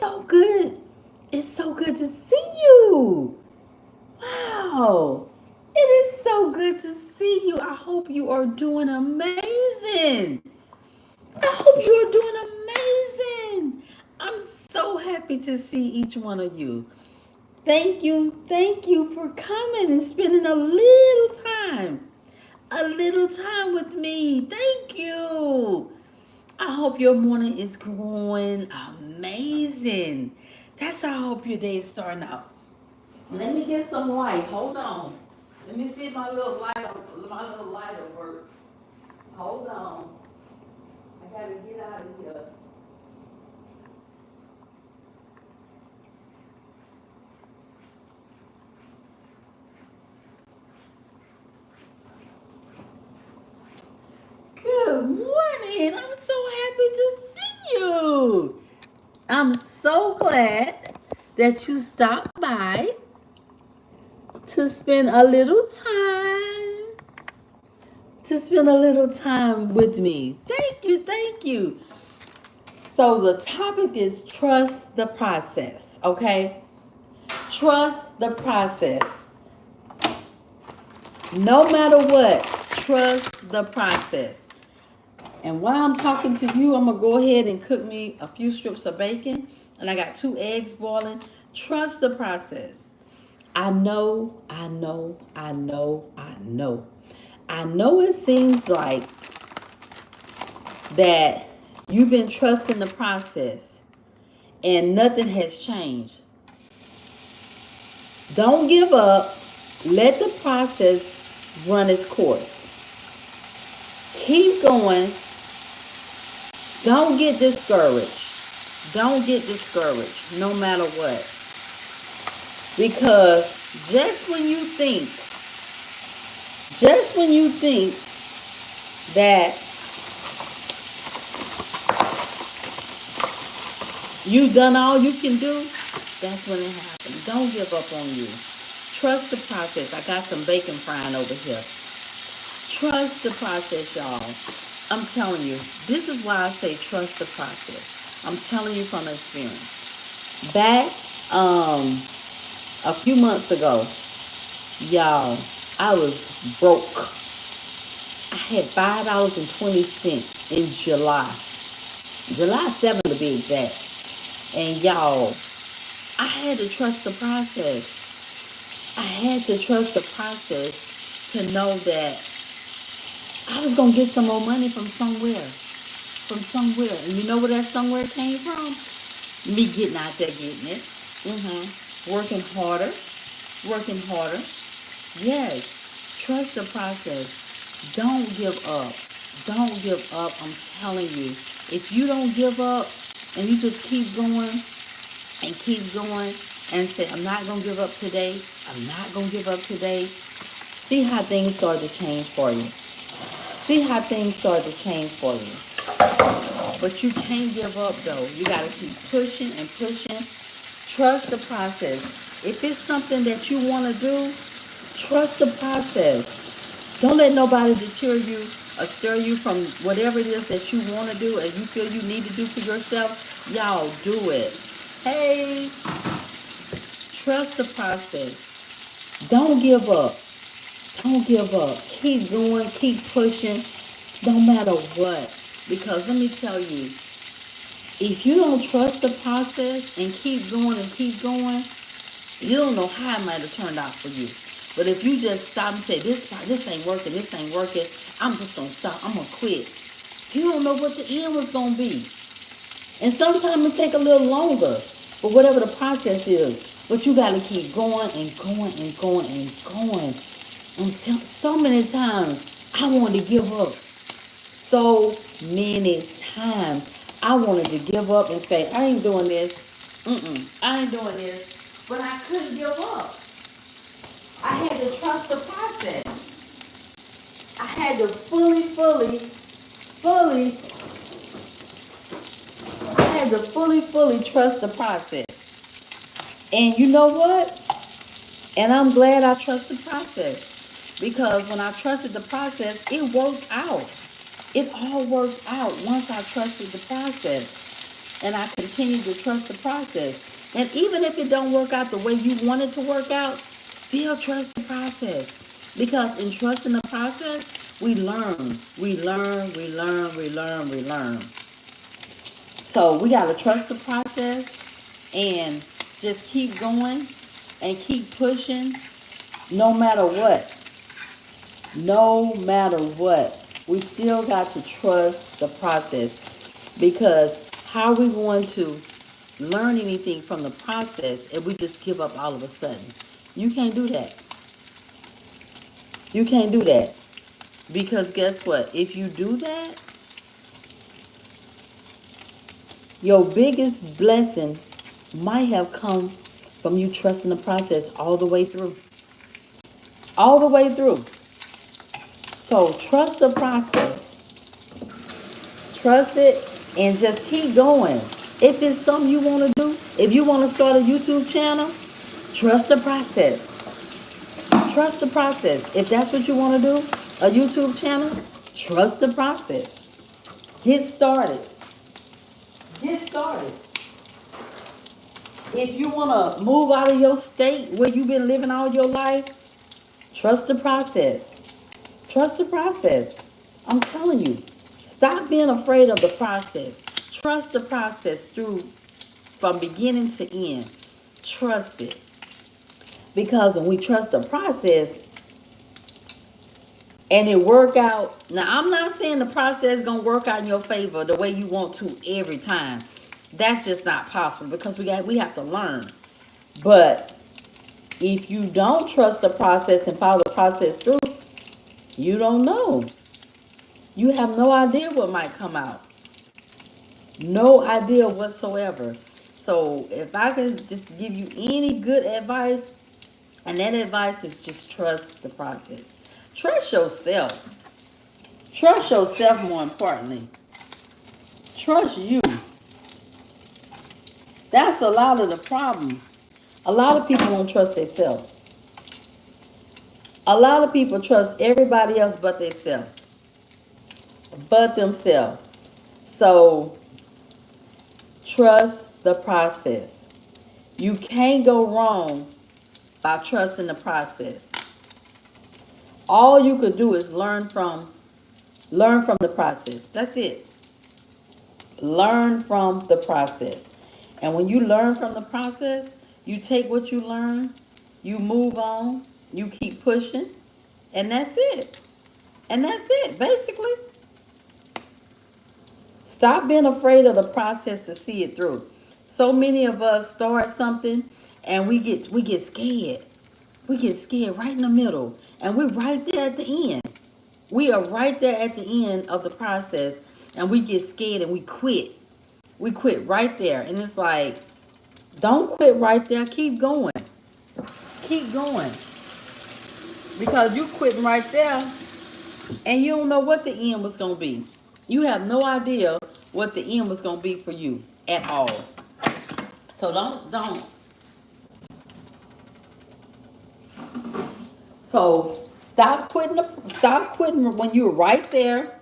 so good. It's so good to see you. Wow. It is so good to see you. I hope you are doing amazing. I hope you are doing amazing. I'm so happy to see each one of you. Thank you for coming and spending a little time with me. Thank you. I hope your morning is going amazing. That's how I hope your day is starting out. Let me get some light. Hold on. Let me see if my little lighter work. Hold on. I gotta get out of here. Good morning. I'm so happy to see you. I'm so glad that you stopped by to spend a little time with me. Thank you, thank you. So the topic is trust the process, okay? Trust the process. No matter what, trust the process. And while I'm talking to you, I'm going to go ahead and cook me a few strips of bacon. And I got 2 eggs boiling. Trust the process. I know, I know, I know, I know. I know it seems like that you've been trusting the process and nothing has changed. Don't give up. Let the process run its course. Keep going. Don't get discouraged. Don't get discouraged no matter what. Because just when you think that you've done all you can do, that's when it happens. Don't give up on you. Trust the process. I got some bacon frying over here. Trust the process, y'all. I'm telling you, this is why I say trust the process. I'm telling you from experience. Back a few months ago, y'all, I was broke. I had $5.20 in July 7th to be exact. And y'all, I had to trust the process. I had to trust the process to know that I was gonna get some more money from somewhere. From somewhere. And you know where that somewhere came from? Me getting out there getting it. Working harder. Working harder. Yes. Trust the process. Don't give up. Don't give up. I'm telling you. If you don't give up and you just keep going and keep going and say, I'm not going to give up today. I'm not going to give up today. See how things start to change for you. See how things start to change for you. But you can't give up though. You got to keep pushing and pushing. Trust the process. If it's something that you want to do, trust the process. Don't let nobody deter you or stir you from whatever it is that you want to do and you feel you need to do for yourself. Y'all do it. Hey, trust the process. Don't give up. Don't give up. Keep going. Keep pushing. No matter what. Because let me tell you, if you don't trust the process and keep going, you don't know how it might have turned out for you. But if you just stop and say, this ain't working, I'm just going to stop. I'm going to quit. You don't know what the end was going to be. And sometimes it take a little longer. But whatever the process is. But you got to keep going and going and going and going. Until so many times, I wanted to give up. So many times. I wanted to give up and say, I ain't doing this. I ain't doing this. But I couldn't give up. I had to trust the process. I had to fully trust the process. And you know what? And I'm glad I trust the process. Because when I trusted the process, it worked out. It all worked out once I trusted the process. and I continue to trust the process. And even if it don't work out the way you want it to work out, still trust the process. Because in trusting the process, we learn. We learn, we learn, we learn, we learn. So we got to trust the process and just keep going and keep pushing no matter what. No matter what. We still got to trust the process, because how are we going to learn anything from the process if we just give up all of a sudden? You can't do that. You can't do that. Because guess what? If you do that, your biggest blessing might have come from you trusting the process all the way through. All the way through. So trust the process. Trust it and just keep going. If it's something you want to do, if you want to start a YouTube channel, trust the process. Trust the process. If that's what you want to do, a YouTube channel, trust the process. Get started. Get started. If you want to move out of your state where you've been living all your life, trust the process. Trust the process. I'm telling you, stop being afraid of the process. Trust the process through from beginning to end. Trust it. Because when we trust the process and it work out, now I'm not saying the process is gonna work out in your favor the way you want to every time. That's just not possible, because we have to learn. But if you don't trust the process and follow the process through, you don't know. You have no idea what might come out. No idea whatsoever. So if I could just give you any good advice, and that advice is just trust the process. Trust yourself. Trust yourself more importantly. Trust you. That's a lot of the problem. A lot of people don't trust themselves. A lot of people trust everybody else but themselves. But themselves. So trust the process. You can't go wrong by trusting the process. All you could do is learn from the process. That's it. Learn from the process. And when you learn from the process, you take what you learn, you move on, you keep pushing, and that's it. And that's it, basically. Stop being afraid of the process to see it through. So many of us start something and we get scared. We get scared right in the middle, and we're right there at the end. We are right there at the end of the process, and we get scared and we quit. We quit right there, and it's like, don't quit right there. Keep going. Keep going. Because you quitting right there, and you don't know what the end was going to be. You have no idea what the end was going to be for you at all. So don't. So stop quitting when you're right there.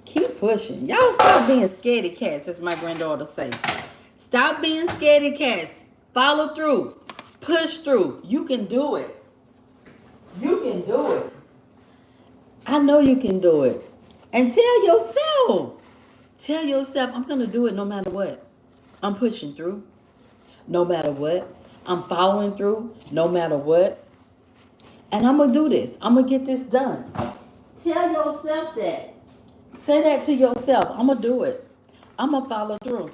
Keep pushing. Y'all stop being scaredy cats, as my granddaughter say. Stop being scaredy cats. Follow through. Push through. You can do it. You can do it. I know you can do it. And tell yourself, I'm going to do it no matter what. I'm pushing through no matter what. I'm following through no matter what. And I'm going to do this. I'm going to get this done. Tell yourself that. Say that to yourself. I'm going to do it. I'm going to follow through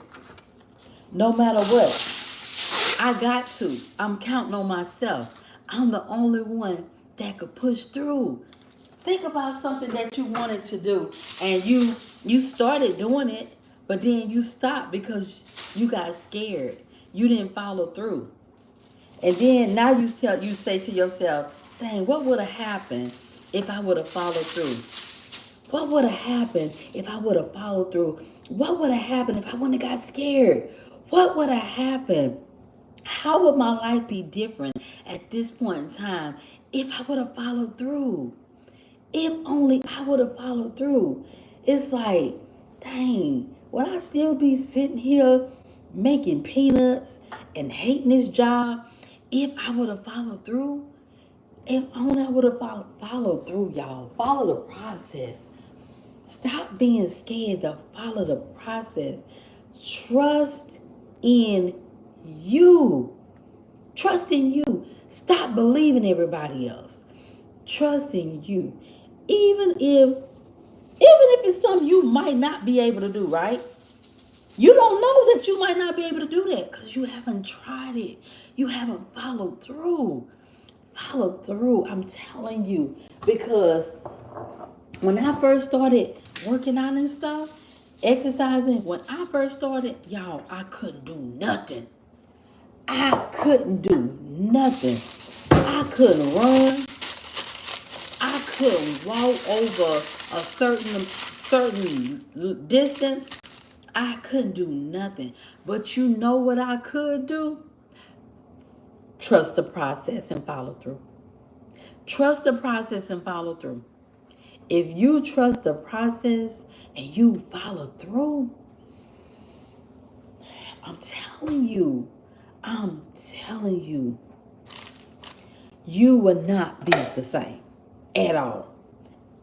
no matter what. I got to. I'm counting on myself. I'm the only one that could push through. Think about something that you wanted to do, and you started doing it, but then you stopped because you got scared. You didn't follow through. And then now you say to yourself, dang, what would have happened if I would have followed through? What would have happened if I would have followed through? What would have happened if I wouldn't have got scared? What would have happened? How would my life be different at this point in time if I would have followed through? If only I would have followed through. It's like, dang, would I still be sitting here making peanuts and hating this job if I would have followed through? If only I would have followed through, y'all. Follow the process. Stop being scared to follow the process. Trust in you. Trust in you. Stop believing everybody else. Trust in you. Even if it's something you might not be able to do, right? You don't know that you might not be able to do that because you haven't tried it. You haven't followed through. Follow through. I'm telling you. Because when I first started working out and stuff, exercising, when I first started, y'all, I couldn't do nothing. I couldn't do nothing. I couldn't run. I couldn't walk over a certain distance. I couldn't do nothing. But you know what I could do? Trust the process and follow through. Trust the process and follow through. If you trust the process and you follow through, I'm telling you, you will not be the same at all.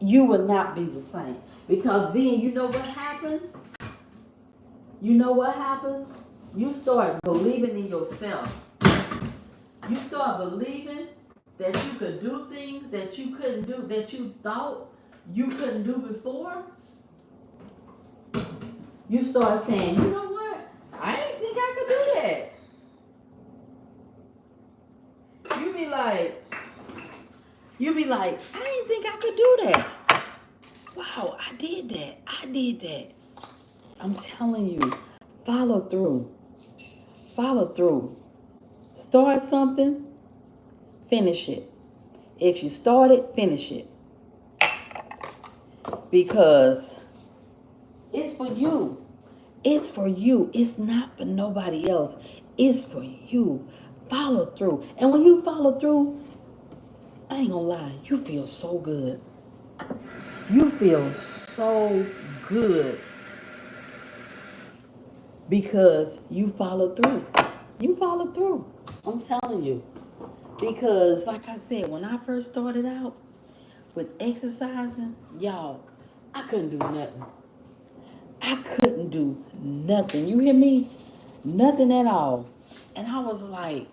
You will not be the same. Because then you know what happens? You know what happens? You start believing in yourself. You start believing that you could do things that you couldn't do, that you thought you couldn't do before. You start saying, you know what? I didn't think I could do that. You be like, I didn't think I could do that. Wow, I did that. I'm telling you, follow through. Follow through. Start something, finish it. If you start it, finish it. Because it's for you. It's for you. It's not for nobody else. It's for you. Follow through. And when you follow through, I ain't gonna lie, you feel so good. You feel so good because you follow through. You follow through. I'm telling you. Because like I said, when I first started out with exercising, y'all, I couldn't do nothing. I couldn't do nothing. You hear me? Nothing at all. And I was like,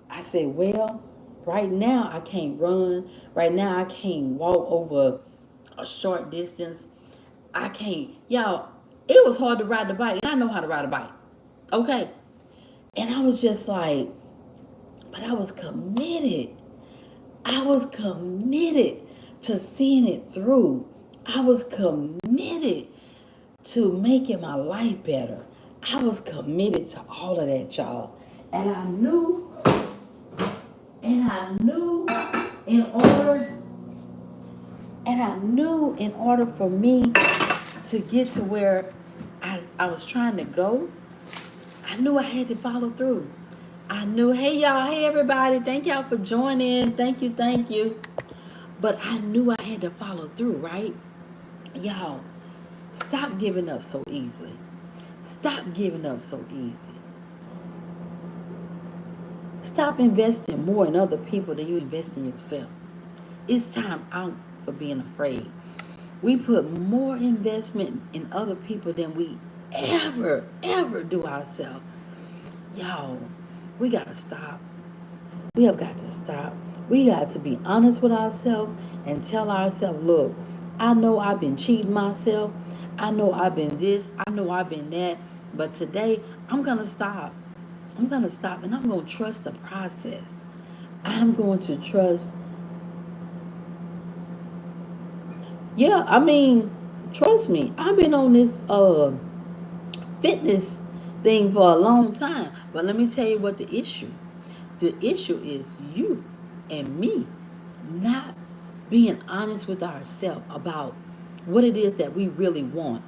I said, well, right now I can't run. Right now I can't walk over a short distance. I can't. Y'all, it was hard to ride the bike. And I know how to ride a bike. Okay. And I was just like, but I was committed. I was committed to seeing it through. I was committed to making my life better. I was committed to all of that, y'all. And I knew in order for me to get to where I was trying to go, I knew I had to follow through. I knew, hey y'all, hey everybody, thank y'all for joining. Thank you. But I knew I had to follow through, right? Y'all, stop giving up so easily. Stop giving up so easy. Stop investing more in other people than you invest in yourself. It's time out for being afraid. We put more investment in other people than we ever do ourselves. Y'all, we got to stop. We have got to stop. We got to be honest with ourselves and tell ourselves, look, I know I've been cheating myself. I know I've been this. I know I've been that. But today, I'm going to stop. I'm going to stop and I'm going to trust the process. I'm going to trust. Yeah, I mean, trust me. I've been on this fitness thing for a long time. But let me tell you what the issue. The issue is you and me not being honest with ourselves about what it is that we really want,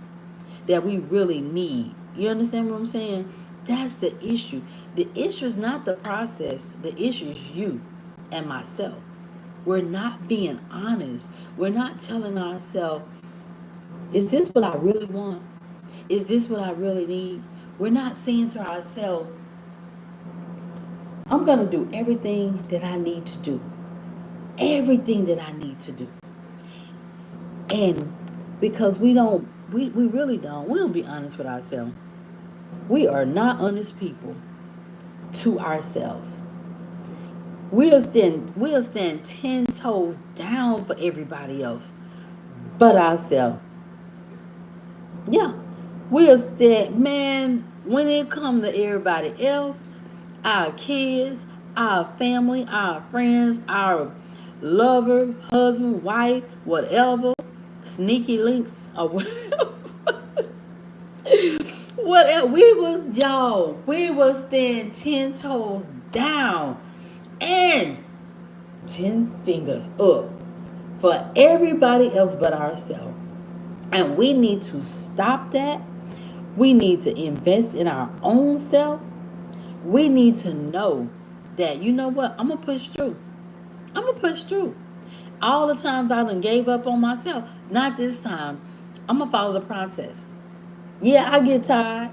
that we really need. You understand what I'm saying? That's the issue. The issue is not the process. The issue is you and myself. We're not being honest. We're not telling ourselves, is this what I really want? Is this what I really need? We're not saying to ourselves, I'm going to do everything that I need to do. Everything that I need to do. And because we really we don't be honest with ourselves. We are not honest people to ourselves. We'll stand 10 toes down for everybody else but ourselves. Yeah. We'll stand, man, when it comes to everybody else, our kids, our family, our friends, our lover, husband, wife, whatever, sneaky links or whatever. Whatever we was stand 10 toes down and 10 fingers up for everybody else but ourselves. And we need to stop that. We need to invest in our own self. We need to know that, you know what, I'm gonna push through. I'm gonna push through. All the times I done gave up on myself, not this time. I'm gonna follow the process. Yeah, I get tired,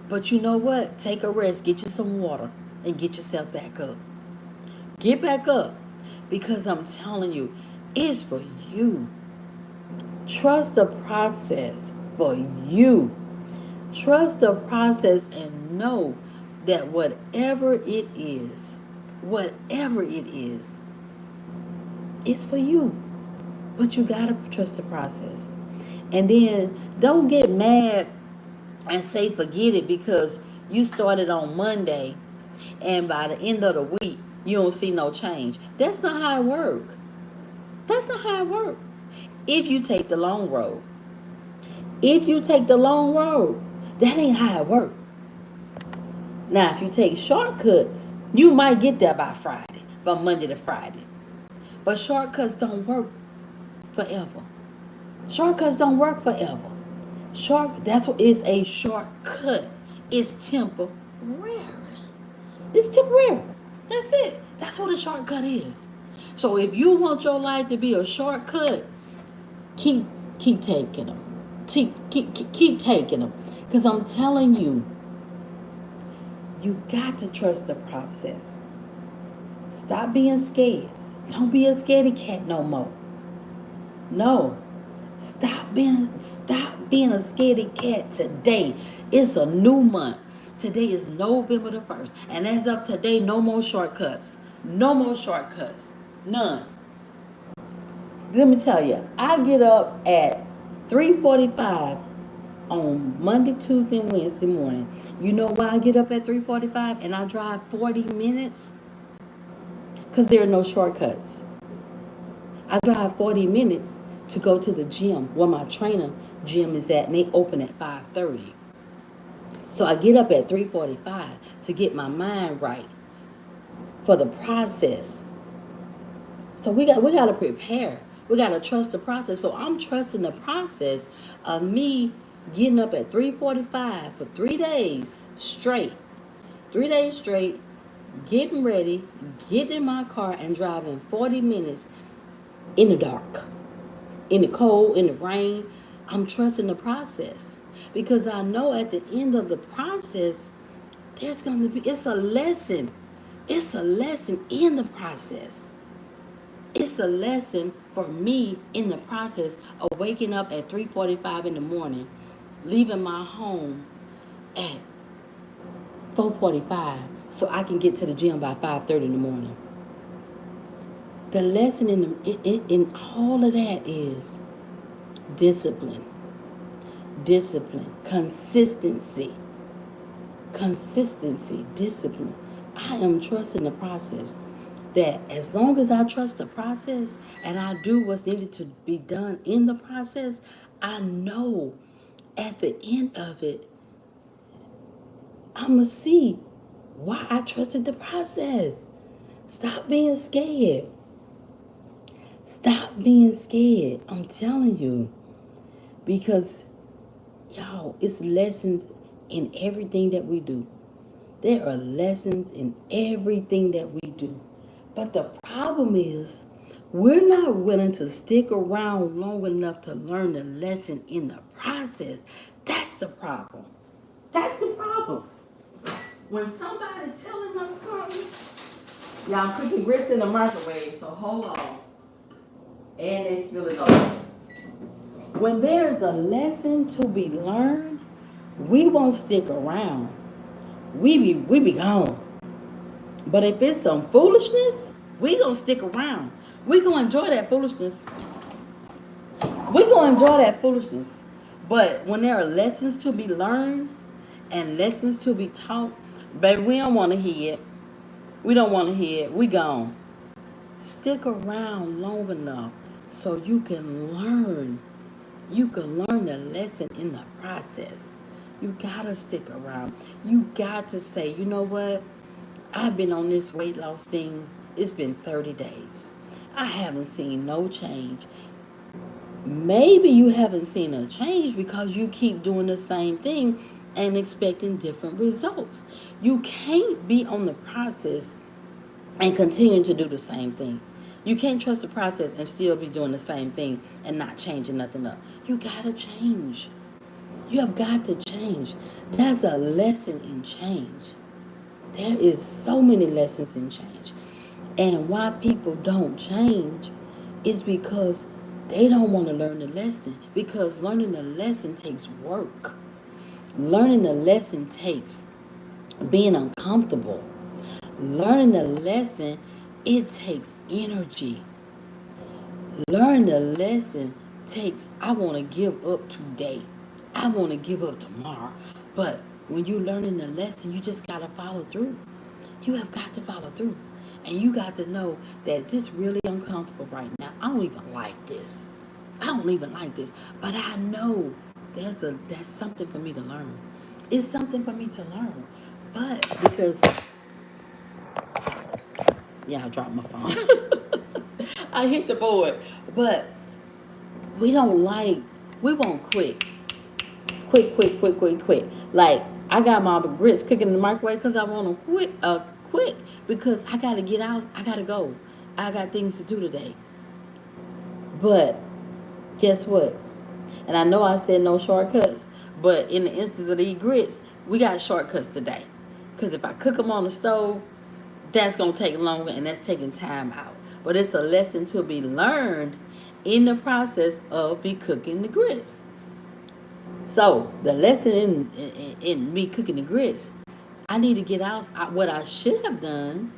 but you know what? Take a rest, get you some water, and get yourself back up. Get back up, because I'm telling you, it's for you. Trust the process for you. Trust the process and know that whatever it is, it's for you. But you gotta trust the process. And then don't get mad and say forget it because you started on Monday and by the end of the week you don't see no change. That's not how it works. That's not how it works. If you take the long road, if you take the long road, that ain't how it works. Now, if you take shortcuts, you might get there by Friday, from Monday to Friday. But shortcuts don't work forever. Shortcuts don't work forever. That's what is a shortcut. It's temporary. It's temporary. That's it. That's what a shortcut is. So if you want your life to be a shortcut, keep taking them. Keep taking them. Because I'm telling you, you got to trust the process. Stop being scared. Don't be a scaredy cat no more. No. Stop being a scaredy cat today. It's a new month. Today is November the 1st. And as of today, no more shortcuts. No more shortcuts. None. Let me tell you, I get up at 3:45 on Monday, Tuesday, and Wednesday morning. You know why I get up at 3:45 and I drive 40 minutes? Because there are no shortcuts. I drive 40 minutes to go to the gym where my trainer gym is at, and they open at 5:30. So I get up at 3:45 to get my mind right for the process. So we got to prepare. We got to trust the process. So I'm trusting the process of me getting up at 3:45 for 3 days straight. 3 days straight, getting ready, getting in my car and driving 40 minutes in the dark, in the cold, in the rain. I'm trusting the process because I know at the end of the process, it's a lesson. It's a lesson in the process. It's a lesson for me in the process of waking up at 3:45 in the morning, leaving my home at 4:45 so I can get to the gym by 5:30 in the morning. The lesson in all of that is discipline, consistency, discipline. I am trusting the process. That as long as I trust the process and I do what's needed to be done in the process, I know at the end of it, I'm going to see why I trusted the process. Stop being scared. Stop being scared. I'm telling you. Because, y'all, it's lessons in everything that we do. There are lessons in everything that we do. But the problem is, we're not willing to stick around long enough to learn the lesson in the process. That's the problem. That's the problem. When somebody telling us something, y'all cooking grits in the microwave, so hold on. And they spill it over. When there is a lesson to be learned, we won't stick around. We be gone. But if it's some foolishness, we gonna stick around. We gonna enjoy that foolishness. We gonna enjoy that foolishness. But when there are lessons to be learned and lessons to be taught, baby, we don't want to hear it. We don't want to hear it. We gone. Stick around long enough so you can learn. You can learn the lesson in the process. You gotta stick around. You got to say, you know what? I've been on this weight loss thing. It's been 30 days. I haven't seen no change. Maybe you haven't seen a change because you keep doing the same thing and expecting different results. You can't be on the process and continue to do the same thing. You can't trust the process and still be doing the same thing and not changing nothing up. You gotta change. You have got to change. That's a lesson in change. There is so many lessons in change. And why people don't change is because they don't want to learn the lesson. Because learning the lesson takes work. Learning the lesson takes being uncomfortable. Learning the lesson, it takes energy. Learn the lesson takes, I want to give up today. I want to give up tomorrow. But when you're learning the lesson, you just got to follow through. You have got to follow through. And you got to know that this really uncomfortable right now. I don't even like this. I don't even like this. But I know that's something for me to learn. It's something for me to learn. But because, yeah, I dropped my phone. I hit the board. But we won't quit. Quick. Like, I got my grits cooking in the microwave because I want to quick because I got to get out. I got to go. I got things to do today. But guess what? And I know I said no shortcuts, but in the instance of these grits, we got shortcuts today. Because if I cook them on the stove, that's going to take longer and that's taking time out. But it's a lesson to be learned in the process of me cooking the grits. So the lesson in me cooking the grits, I need to get out. What I should have done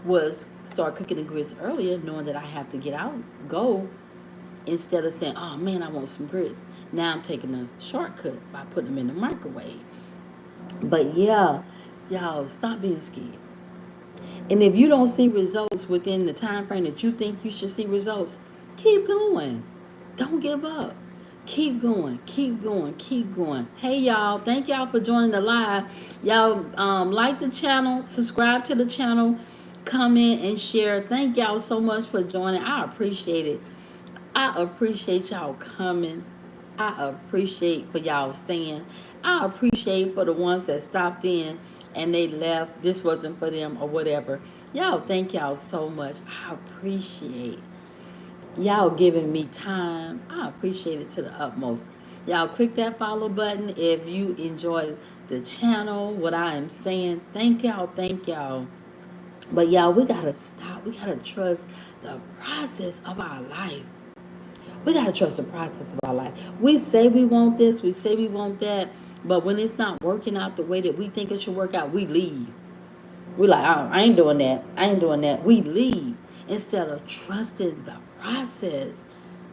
was start cooking the grits earlier, knowing that I have to get out, go, instead of saying, oh man, I want some grits. Now I'm taking a shortcut by putting them in the microwave. But yeah, y'all, stop being scared. And if you don't see results within the time frame that you think you should see results, keep going. Don't give up. Keep going. Hey y'all, thank y'all for joining the live. Y'all like the channel, subscribe to the channel, comment and share. Thank y'all so much for joining. I appreciate it. I appreciate y'all coming. I appreciate for y'all saying. I appreciate for the ones that stopped in and they left. This wasn't for them or whatever. Y'all, thank y'all so much. I appreciate y'all giving me time. I appreciate it to the utmost. Y'all click that follow button if you enjoy the channel, what I am saying. Thank y'all. But y'all, we gotta stop. We gotta trust the process of our life. We got to trust the process of our life. We say we want this, we say we want that, but when it's not working out the way that we think it should work out, we leave. We're like, oh, I ain't doing that. We leave instead of trusting the process.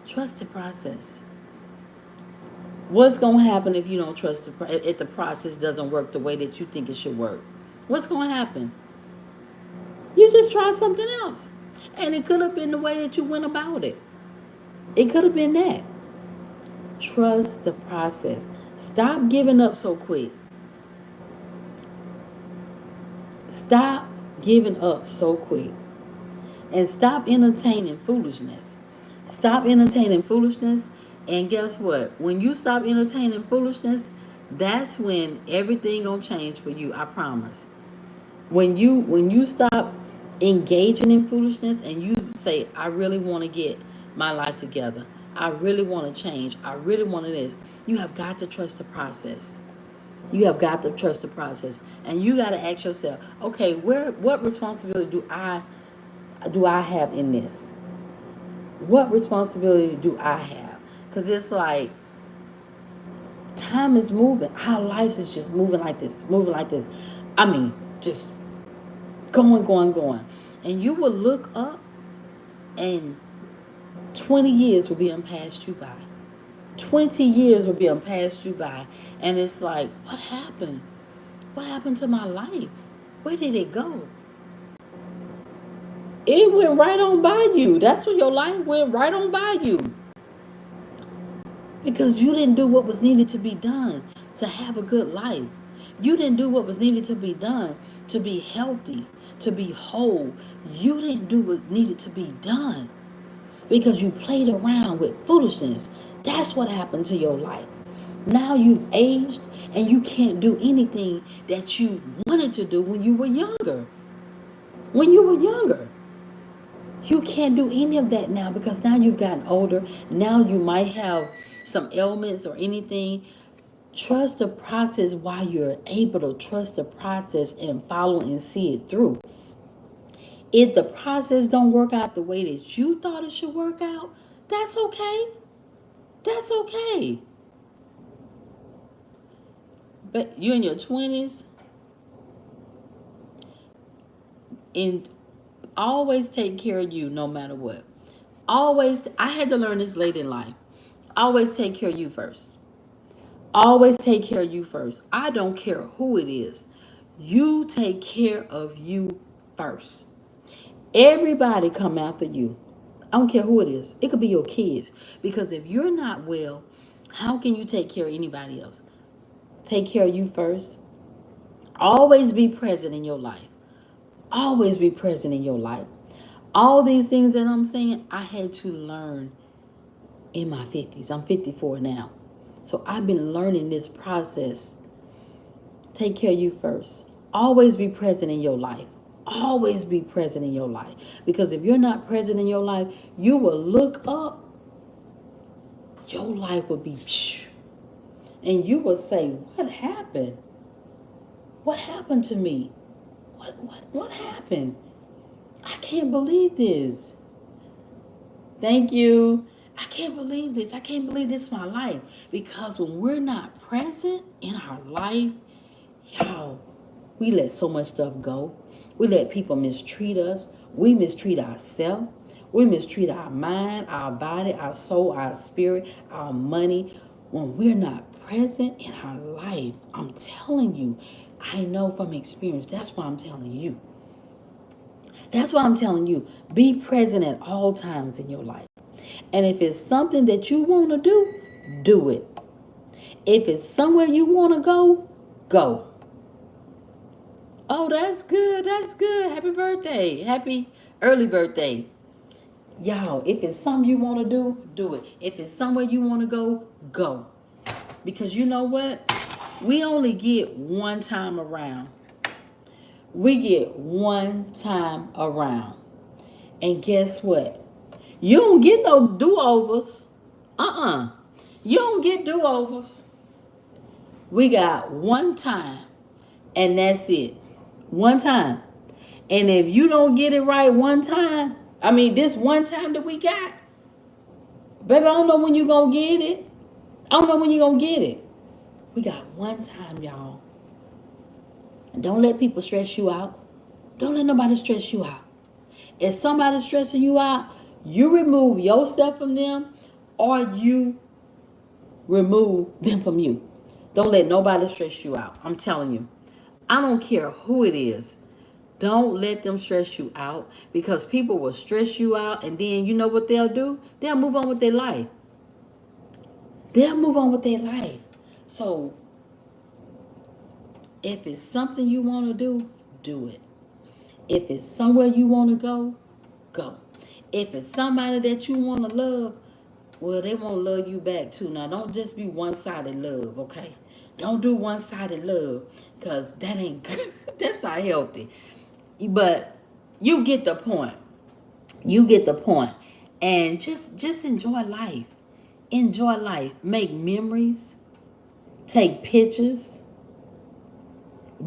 Trust the process. What's going to happen if you don't trust if the process doesn't work the way that you think it should work? What's going to happen? You just try something else. And it could have been the way that you went about it. It could have been that. Trust the process. Stop giving up so quick. Stop giving up so quick. And stop entertaining foolishness. Stop entertaining foolishness. And guess what? When you stop entertaining foolishness, that's when everything gonna change for you. I promise. When you stop engaging in foolishness and you say, I really want to get my life together. I really want to change. I really want this. You have got to trust the process. You have got to trust the process. And you got to ask yourself, okay, what responsibility do I have in this? What responsibility do I have? Because it's like time is moving. Our lives is just moving like this, moving like this. I mean, just going, going, going. And you will look up and 20 years will be passed you by. 20 years will be passed you by. And it's like, what happened? What happened to my life? Where did it go? It went right on by you. That's when your life went right on by you. Because you didn't do what was needed to be done to have a good life. You didn't do what was needed to be done to be healthy, to be whole. You didn't do what needed to be done because you played around with foolishness. That's what happened to your life. Now you've aged and you can't do anything that you wanted to do when you were younger. When you were younger. You can't do any of that now because now you've gotten older. Now you might have some ailments or anything. Trust the process while you're able to trust the process and follow and see it through. If the process don't work out the way that you thought it should work out, that's okay. That's okay. But you're in your 20s and always take care of you no matter what. Always, I had to learn this late in life. Always take care of you first. Always take care of you first. I don't care who it is. You take care of you first. Everybody come after you. I don't care who it is. It could be your kids. Because if you're not well, how can you take care of anybody else? Take care of you first. Always be present in your life. Always be present in your life. All these things that I'm saying, I had to learn in my 50s. I'm 54 now. So I've been learning this process. Take care of you first. Always be present in your life. Always be present in your life. Because if you're not present in your life, you will look up. Your life will be, and you will say, what happened? What happened to me? What happened? I can't believe this. Thank you. I can't believe this. I can't believe this is my life. Because when we're not present in our life, y'all, we let so much stuff go. We let people mistreat us. We mistreat ourselves. We mistreat our mind, our body, our soul, our spirit, our money. When we're not present in our life, I'm telling you, I know from experience. That's why I'm telling you. That's why I'm telling you, be present at all times in your life. And if it's something that you want to do it. If it's somewhere you want to go. Oh, that's good. That's good. Happy birthday. Happy early birthday. Y'all, if it's something you want to do it. If it's somewhere you want to go. Because you know what? We only get one time around. We get one time around. And guess what? You don't get no do-overs. You don't get do-overs. We got one time. And that's it. One time. And if you don't get it right one time, this one time that we got, baby, I don't know when you're going to get it. I don't know when you're going to get it. We got one time, y'all. And don't let people stress you out. Don't let nobody stress you out. If somebody's stressing you out, you remove yourself from them or you remove them from you. Don't let nobody stress you out. I'm telling you. I don't care who it is. Don't let them stress you out because people will stress you out and then you know what they'll do? They'll move on with their life. They'll move on with their life. So if it's something you want to do it. If it's somewhere you want to go. If it's somebody that you want to love, well, they won't love you back too. Now, don't just be one-sided love, okay? Don't do one-sided love because that ain't good. That's not healthy. But you get the point. You get the point. And just enjoy life. Enjoy life. Make memories. Take pictures.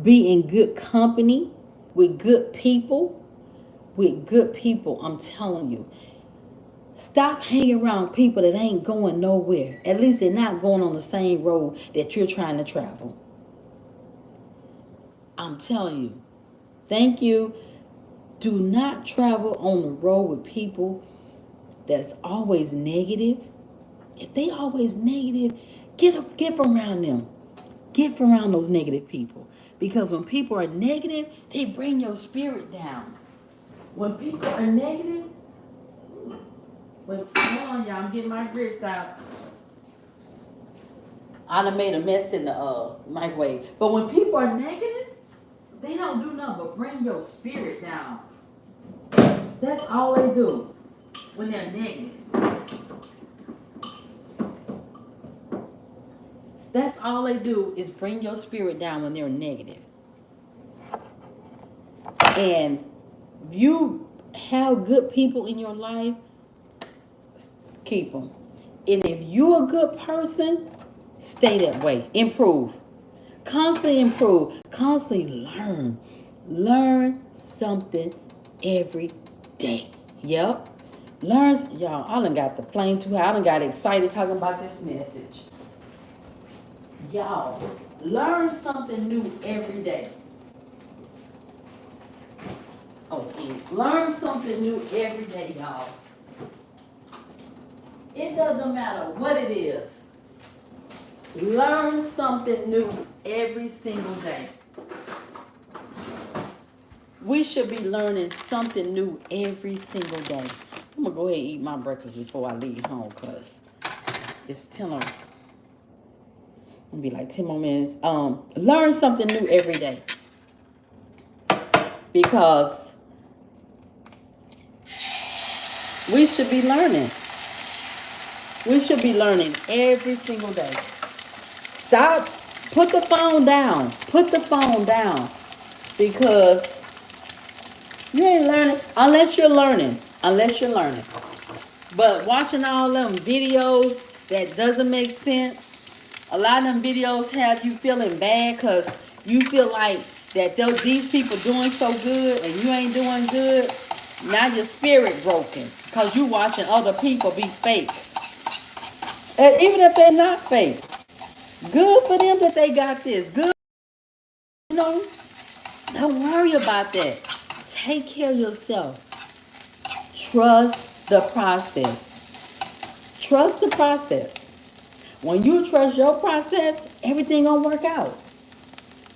Be in good company with good people. With good people, I'm telling you. Stop hanging around people that ain't going nowhere. At least they're not going on the same road that you're trying to travel. I'm telling you. Thank you. Do not travel on the road with people that's always negative. If they always negative, get from around them. Get from around those negative people. Because when people are negative, they bring your spirit down. When people are negative, hold on, y'all, I'm getting my grits out. I done made a mess in the microwave. But when people are negative, they don't do nothing but bring your spirit down. That's all they do when they're negative. That's all they do is bring your spirit down when they're negative. And if you have good people in your life, keep them. And if you're a good person, stay that way. Improve. Constantly improve. Constantly learn. Learn something every day. Yep. Learn, y'all, I done got the flame too high. I done got excited talking about this message. Y'all, learn something new every day. Okay. Learn something new every day, y'all. It doesn't matter what it is. Learn something new every single day. We should be learning something new every single day. I'm going to go ahead and eat my breakfast before I leave home because it's 10 on. It'll be like 10 more minutes. Learn something new every day. Because we should be learning. We should be learning every single day. Stop. Put the phone down. Put the phone down. Because you ain't learning unless you're learning. Unless you're learning. But watching all them videos that doesn't make sense. A lot of them videos have you feeling bad because you feel like that these people doing so good and you ain't doing good. Now your spirit broken because you watching other people be fake. And even if they're not fake, good for them that they got this. Good, you know, don't worry about that. Take care of yourself. Trust the process. Trust the process. When you trust your process, everything gonna work out.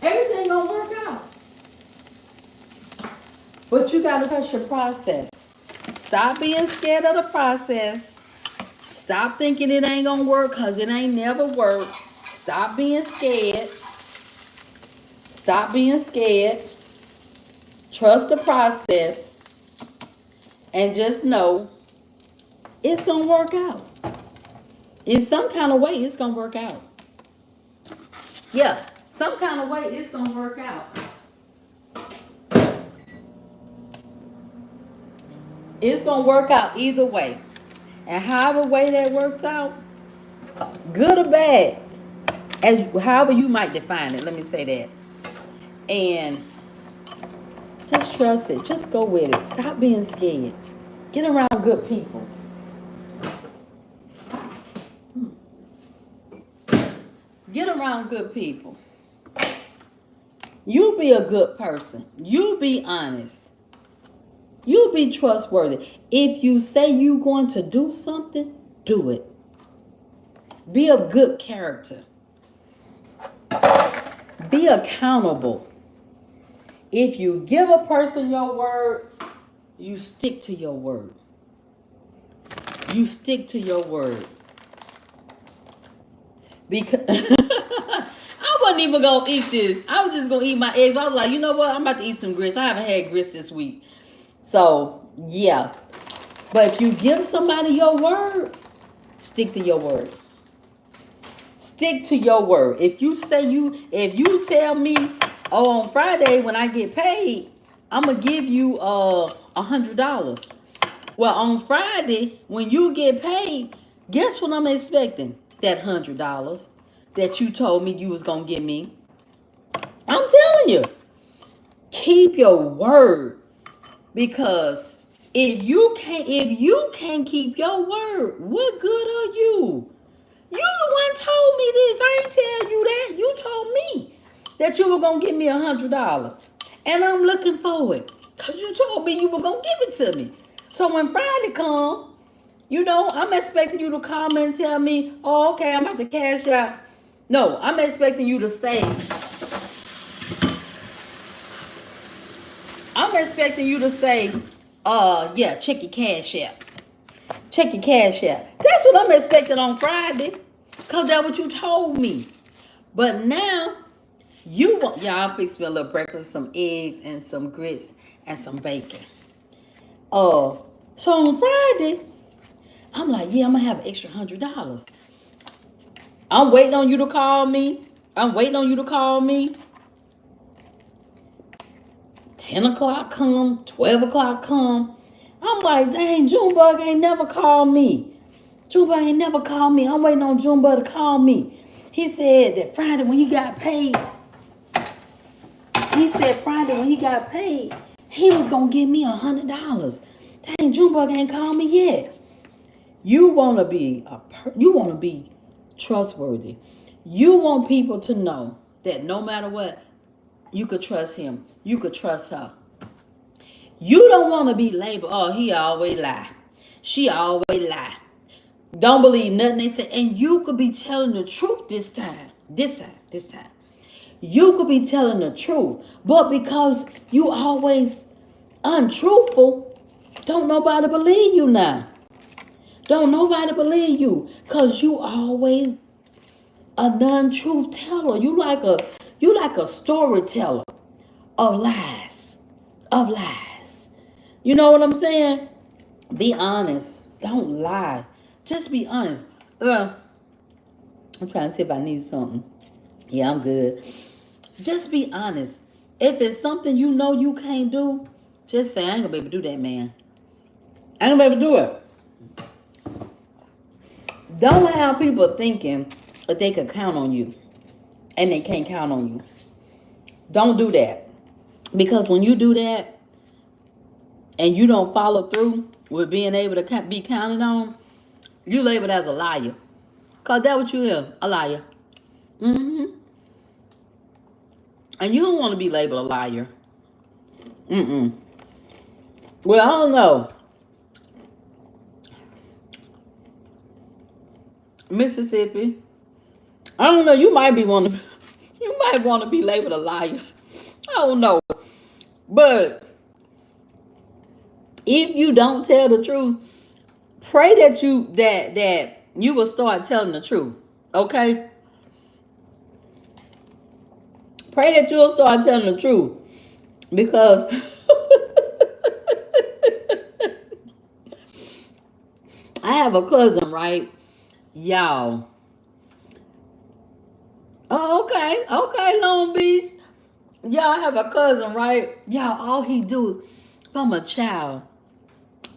Everything gonna work out. But you gotta trust your process. Stop being scared of the process. Stop thinking it ain't gonna work because it ain't never worked. Stop being scared. Stop being scared. Trust the process. And just know it's gonna work out. In some kind of way, it's gonna work out. Yeah, some kind of way, it's gonna work out. It's gonna work out either way. And however way that works out, good or bad, as however you might define it, let me say that. And just trust it. Just go with it. Stop being scared. Get around good people. Get around good people. You be a good person. You be honest. You be trustworthy. If you say you're going to do something, do it. Be of good character. Be accountable. If you give a person your word, you stick to your word. You stick to your word. Because I wasn't even going to eat this. I was just going to eat my eggs. I was like, you know what? I'm about to eat some grits. I haven't had grits this week. So, yeah. But if you give somebody your word, stick to your word. Stick to your word. If you tell me, oh, on Friday when I get paid, I'm going to give you $100. Well, on Friday, when you get paid, Guess what I'm expecting? That $100 that you told me you was gonna give me. I'm telling you, keep your word. Because if you can't keep your word, what good are you? You the one told me this. I ain't tell you that. You told me that you were gonna give me $100. And I'm looking forward. Cause you told me you were gonna give it to me. So when Friday come, I'm expecting you to call me and tell me, oh, okay, I'm about to cash out. No, I'm expecting you to say, yeah, check your cash app. Check your cash app. That's what I'm expecting on Friday. Cause that's what you told me. But now you want y'all fix me a little breakfast, some eggs and some grits and some bacon. So on Friday, I'm like, yeah, I'm gonna have an extra $100. I'm waiting on you to call me. 10 o'clock come, 12 o'clock come. I'm like, dang, Junebug ain't never called me. I'm waiting on Junebug to call me. He said that Friday when he got paid, he was gonna give me $100. Dang, Junebug ain't called me yet. You wanna be trustworthy. You want people to know that no matter what, you could trust him. You could trust her. You don't want to be labeled, oh, he always lie. She always lie. Don't believe nothing they say. And you could be telling the truth this time. This time. You could be telling the truth. But because you always untruthful, don't nobody believe you now. Don't nobody believe you. Because you always a non-truth teller. You like a storyteller of lies. Of lies. You know what I'm saying? Be honest. Don't lie. Just be honest. I'm trying to see if I need something. Yeah, I'm good. Just be honest. If it's something you know you can't do, just say, I ain't gonna be able to do that, man. I ain't gonna be able to do it. Don't have people thinking that they could count on you and they can't count on you. Don't do that. Because when you do that and you don't follow through with being able to be counted on, you labeled as a liar. Because that's what you are, a liar. Mm-hmm. And you don't want to be labeled a liar. Well, I don't know. Mississippi. I don't know. You might want to be labeled a liar. I don't know. But if you don't tell the truth, pray that you will start telling the truth. Okay? Pray that you'll start telling the truth. Because I have a cousin, right? Y'all. Oh, okay, Long Beach. Y'all have a cousin, right? Y'all, all he do from a child,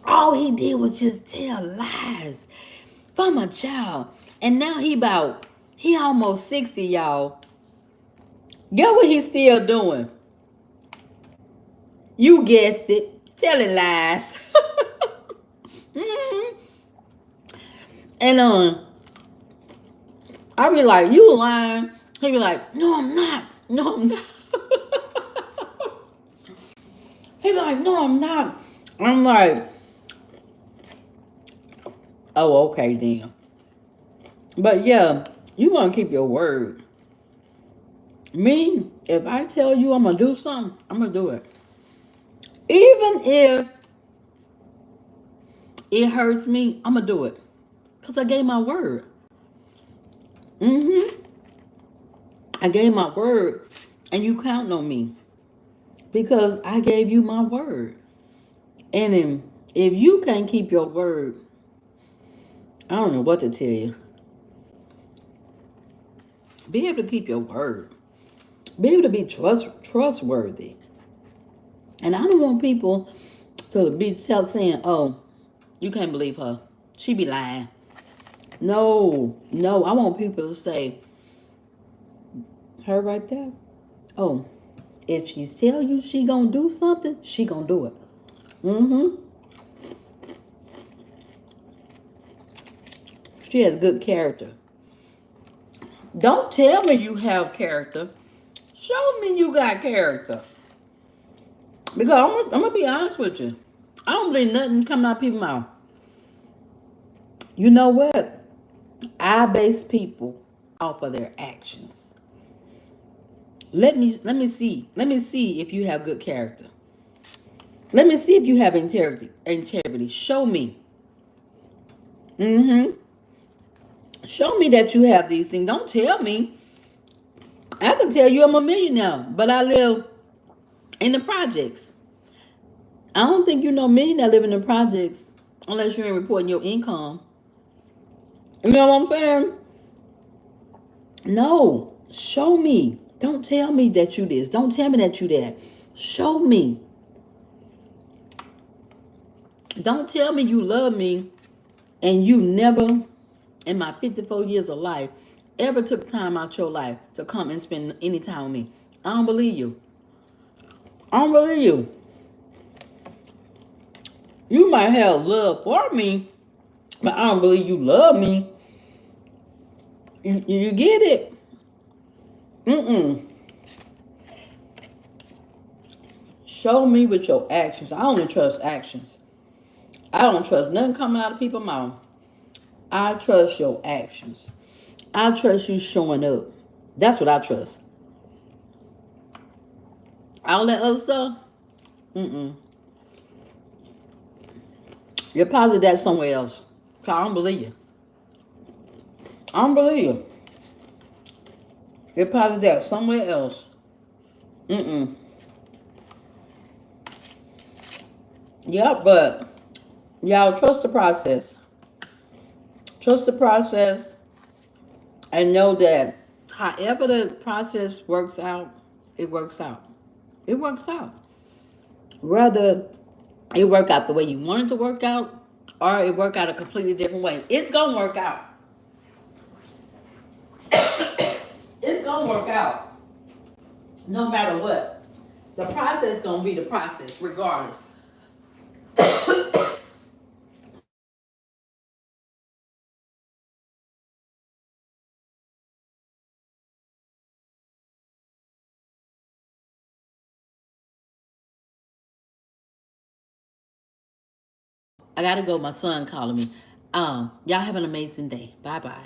all he did was just tell lies from a child. And now he almost 60, y'all. Get what he's still doing? You guessed it. Telling lies. Mm-hmm. And I be like, you lying. He be like, no, I'm not. No, I'm not. He be like, no, I'm not. I'm like, oh, okay then. But yeah, you want to keep your word. Me, if I tell you I'm going to do something, I'm going to do it. Even if it hurts me, I'm going to do it. Because I gave my word. I gave my word. And you count on me. Because I gave you my word. And if you can't keep your word, I don't know what to tell you. Be able to keep your word. Be able to be trustworthy. And I don't want people to be saying, oh, you can't believe her. She be lying. No, no. I want people to say, her right there. Oh, if she tell you she gonna do something, she gonna do it. Mm-hmm. She has good character. Don't tell me you have character. Show me you got character. Because I'm gonna be honest with you. I don't believe nothing coming out of people's mouth. You know what? I base people off of their actions. Let me see if you have good character. Let me see if you have integrity. Show me. Mm-hmm. Show me that you have these things. Don't tell me. I can tell you I'm a millionaire, but I live in the projects. I don't think you know millionaire live in the projects unless you ain't reporting your income. You know what I'm saying? No. Show me. Don't tell me that you this. Don't tell me that you that. Show me. Don't tell me you love me and you never, in my 54 years of life, ever took time out your life to come and spend any time with me. I don't believe you. I don't believe you. You might have love for me, but I don't believe you love me. You get it? Mm-mm. Show me with your actions. I only trust actions. I don't trust nothing coming out of people's mouth. I trust your actions. I trust you showing up. That's what I trust. All that other stuff, mm-mm. Deposit that somewhere else. 'Cause I don't believe you. I don't believe you. Deposit that somewhere else. Mm-mm. Yeah, but y'all trust the process. Trust the process and know that however the process works out, it works out. It works out. Whether it work out the way you want it to work out or it work out a completely different way. It's gonna work out. It's gonna work out. No matter what. The process gonna be the process regardless. I gotta go. My son calling me. Y'all have an amazing day. Bye bye.